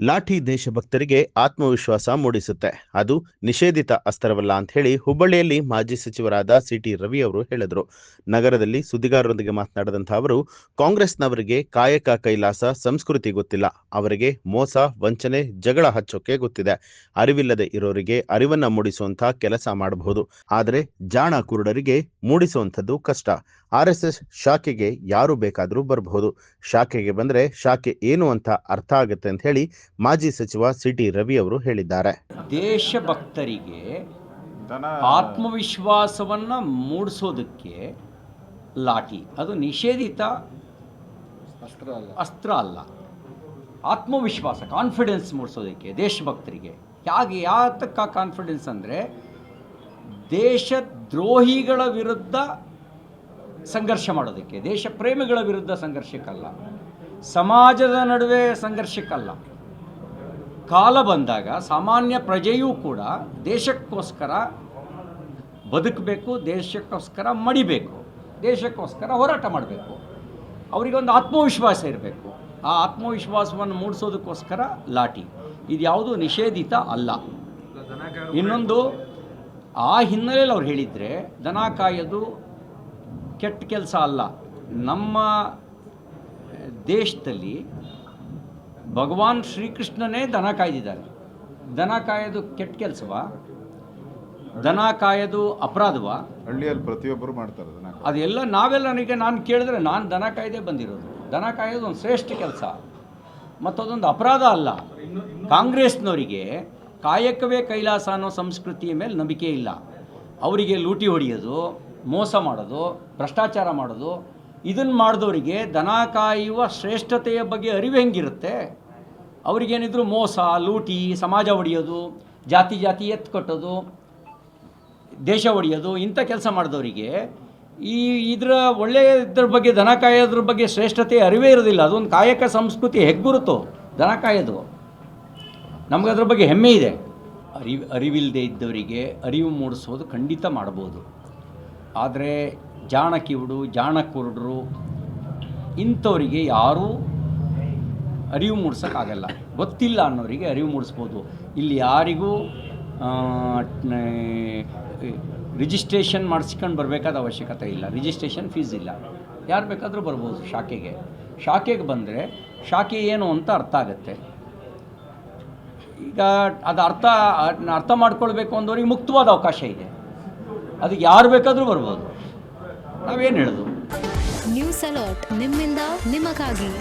ಲಾಠಿ ದೇಶಭಕ್ತರಿಗೆ ಆತ್ಮವಿಶ್ವಾಸ ಮೂಡಿಸುತ್ತೆ. ಅದು ನಿಷೇಧಿತ ಅಸ್ತ್ರವಲ್ಲ ಅಂತ ಹೇಳಿ ಹುಬ್ಬಳ್ಳಿಯಲ್ಲಿ ಮಾಜಿ ಸಚಿವರಾದ ಸಿಟಿ ರವಿ ಅವರು ಹೇಳಿದರು. ನಗರದಲ್ಲಿ ಸುದ್ದಿಗಾರರೊಂದಿಗೆ ಮಾತನಾಡಿದಂಥ ಅವರು, ಕಾಂಗ್ರೆಸ್ನವರಿಗೆ ಕಾಯಕ ಕೈಲಾಸ ಸಂಸ್ಕೃತಿ ಗೊತ್ತಿಲ್ಲ. ಅವರಿಗೆ ಮೋಸ, ವಂಚನೆ, ಜಗಳ ಹಚ್ಚೋಕೆ ಗೊತ್ತಿದೆ. ಅರಿವಿಲ್ಲದೆ ಇರೋರಿಗೆ ಅರಿವನ್ನ ಮೂಡಿಸುವಂಥ ಕೆಲಸ ಮಾಡಬಹುದು. ಆದರೆ ಜಾಣ ಕುರುಡರಿಗೆ ಮೂಡಿಸುವಂಥದ್ದು ಕಷ್ಟ. RSS ಶಾಖೆಗೆ ಯಾರು ಬೇಕಾದರೂ ಬರಬಹುದು. ಶಾಖೆಗೆ ಬಂದ್ರೆ ಶಾಖೆ ಏನು ಅಂತ ಅರ್ಥ ಆಗುತ್ತೆ ಅಂತ ಹೇಳಿ ಮಾಜಿ ಸಚಿವ ಸಿಟಿ ರವಿ ಅವರು ಹೇಳಿದ್ದಾರೆ. ದೇಶಭಕ್ತರಿಗೆ ಆತ್ಮವಿಶ್ವಾಸವನ್ನು ಮೂಡಿಸೋದಕ್ಕೆ ಲಾಠಿ ಅದು ನಿಷೇಧಿತ ಅಸ್ತ್ರ ಅಲ್ಲ. ಆತ್ಮವಿಶ್ವಾಸ, ಕಾನ್ಫಿಡೆನ್ಸ್ ಮೂಡಿಸೋದಕ್ಕೆ ದೇಶಭಕ್ತರಿಗೆ ಯಾತಕ್ಕ ಕಾನ್ಫಿಡೆನ್ಸ್ ಅಂದರೆ, ದೇಶದ್ರೋಹಿಗಳ ವಿರುದ್ಧ ಸಂಘರ್ಷ ಮಾಡೋದಕ್ಕೆ, ದೇಶ ಪ್ರೇಮಿಗಳ ವಿರುದ್ಧ ಸಂಘರ್ಷಕ್ಕಲ್ಲ, ಸಮಾಜದ ನಡುವೆ ಸಂಘರ್ಷಕ್ಕಲ್ಲ. ಕಾಲ ಬಂದಾಗ ಸಾಮಾನ್ಯ ಪ್ರಜೆಯೂ ಕೂಡ ದೇಶಕ್ಕೋಸ್ಕರ ಬದುಕಬೇಕು, ದೇಶಕ್ಕೋಸ್ಕರ ಮಡಿಬೇಕು, ದೇಶಕ್ಕೋಸ್ಕರ ಹೋರಾಟ ಮಾಡಬೇಕು. ಅವರಿಗೊಂದು ಆತ್ಮವಿಶ್ವಾಸ ಇರಬೇಕು. ಆ ಆತ್ಮವಿಶ್ವಾಸವನ್ನು ಮೂಡಿಸೋದಕ್ಕೋಸ್ಕರ ಲಾಠಿ. ಇದು ಯಾವುದು ನಿಷೇಧಿತ ಅಲ್ಲ. ಇನ್ನೊಂದು, ಆ ಹಿನ್ನೆಲೆಯಲ್ಲಿ ಅವ್ರು ಹೇಳಿದರೆ ದನ ಕಾಯೋದು ಕೆಟ್ಟ ಕೆಲಸ ಅಲ್ಲ. ನಮ್ಮ ದೇಶದಲ್ಲಿ ಭಗವಾನ್ ಶ್ರೀಕೃಷ್ಣನೇ ದನ ಕಾಯ್ದಿದ್ದಾರೆ. ದನ ಕಾಯೋದು ಕೆಟ್ಟ ಕೆಲಸವಾ? ದನ ಕಾಯೋದು ಅಪರಾಧವಾ? ಹಳ್ಳಿಯಲ್ಲಿ ಪ್ರತಿಯೊಬ್ಬರು ಮಾಡ್ತಾರೆ ದನ. ಅದೆಲ್ಲ ನಾನು ಕೇಳಿದ್ರೆ ನಾನು ದನ ಕಾಯ್ದೇ ಬಂದಿರೋದು. ದನ ಕಾಯೋದು ಒಂದು ಶ್ರೇಷ್ಠ ಕೆಲಸ, ಮತ್ತದೊಂದು ಅಪರಾಧ ಅಲ್ಲ. ಕಾಂಗ್ರೆಸ್ನವರಿಗೆ ಕಾಯಕವೇ ಕೈಲಾಸ ಅನ್ನೋ ಸಂಸ್ಕೃತಿಯ ಮೇಲೆ ನಂಬಿಕೆ ಇಲ್ಲ. ಅವರಿಗೆ ಲೂಟಿ ಹೊಡೆಯೋದು, ಮೋಸ ಮಾಡೋದು, ಭ್ರಷ್ಟಾಚಾರ ಮಾಡೋದು, ಇದನ್ನು ಮಾಡಿದವರಿಗೆ ದನ ಕಾಯುವ ಶ್ರೇಷ್ಠತೆಯ ಬಗ್ಗೆ ಅರಿವು ಹೆಂಗಿರುತ್ತೆ? ಅವರಿಗೇನಿದ್ರು ಮೋಸ, ಲೂಟಿ, ಸಮಾಜ ಹೊಡೆಯೋದು, ಜಾತಿ ಎತ್ತು ಕಟ್ಟೋದು, ದೇಶ ಹೊಡೆಯೋದು, ಇಂಥ ಕೆಲಸ ಮಾಡಿದವರಿಗೆ ಇದ್ರ ಬಗ್ಗೆ, ದನ ಕಾಯೋದ್ರ ಬಗ್ಗೆ ಶ್ರೇಷ್ಠತೆ ಅರಿವೇ ಇರೋದಿಲ್ಲ. ಅದೊಂದು ಕಾಯಕ ಸಂಸ್ಕೃತಿ ಹೆಗ್ಗುರುತು ದನ ಕಾಯೋದು. ನಮಗದ್ರ ಬಗ್ಗೆ ಹೆಮ್ಮೆ ಇದೆ. ಅರಿವಿಲ್ಲದೆ ಇದ್ದವರಿಗೆ ಅರಿವು ಮೂಡಿಸೋದು ಖಂಡಿತ ಮಾಡ್ಬೋದು. ಆದರೆ ಜಾಣ ಕಿವುಡು, ಜಾಣ ಕುರುಡರು ಇಂಥವರಿಗೆ ಯಾರೂ ಅರಿವು ಮೂಡ್ಸೋಕ್ಕಾಗಲ್ಲ. ಗೊತ್ತಿಲ್ಲ ಅನ್ನೋರಿಗೆ ಅರಿವು ಮೂಡಿಸ್ಬೋದು. ಇಲ್ಲಿ ಯಾರಿಗೂ ರಿಜಿಸ್ಟ್ರೇಷನ್ ಮಾಡಿಸ್ಕೊಂಡು ಬರಬೇಕಾದ ಅವಶ್ಯಕತೆ ಇಲ್ಲ. ರಿಜಿಸ್ಟ್ರೇಷನ್ ಫೀಸ್ ಇಲ್ಲ. ಯಾರು ಬೇಕಾದರೂ ಬರ್ಬೋದು ಶಾಖೆಗೆ ಬಂದರೆ ಶಾಖೆ ಏನು ಅಂತ ಅರ್ಥ ಆಗುತ್ತೆ. ಈಗ ಅದು ಅರ್ಥ ಮಾಡ್ಕೊಳ್ಬೇಕು ಅಂದವ್ರಿಗೆ ಮುಕ್ತವಾದ ಅವಕಾಶ ಇದೆ. ಅದಕ್ಕೆ ಯಾರು ಬೇಕಾದರೂ ಬರ್ಬೋದು. ನಾವೇನು ಹೇಳೋದು? ನ್ಯೂಸ್ ಅಲರ್ಟ್, ನಿಮ್ಮಿಂದ ನಿಮಗಾಗಿ.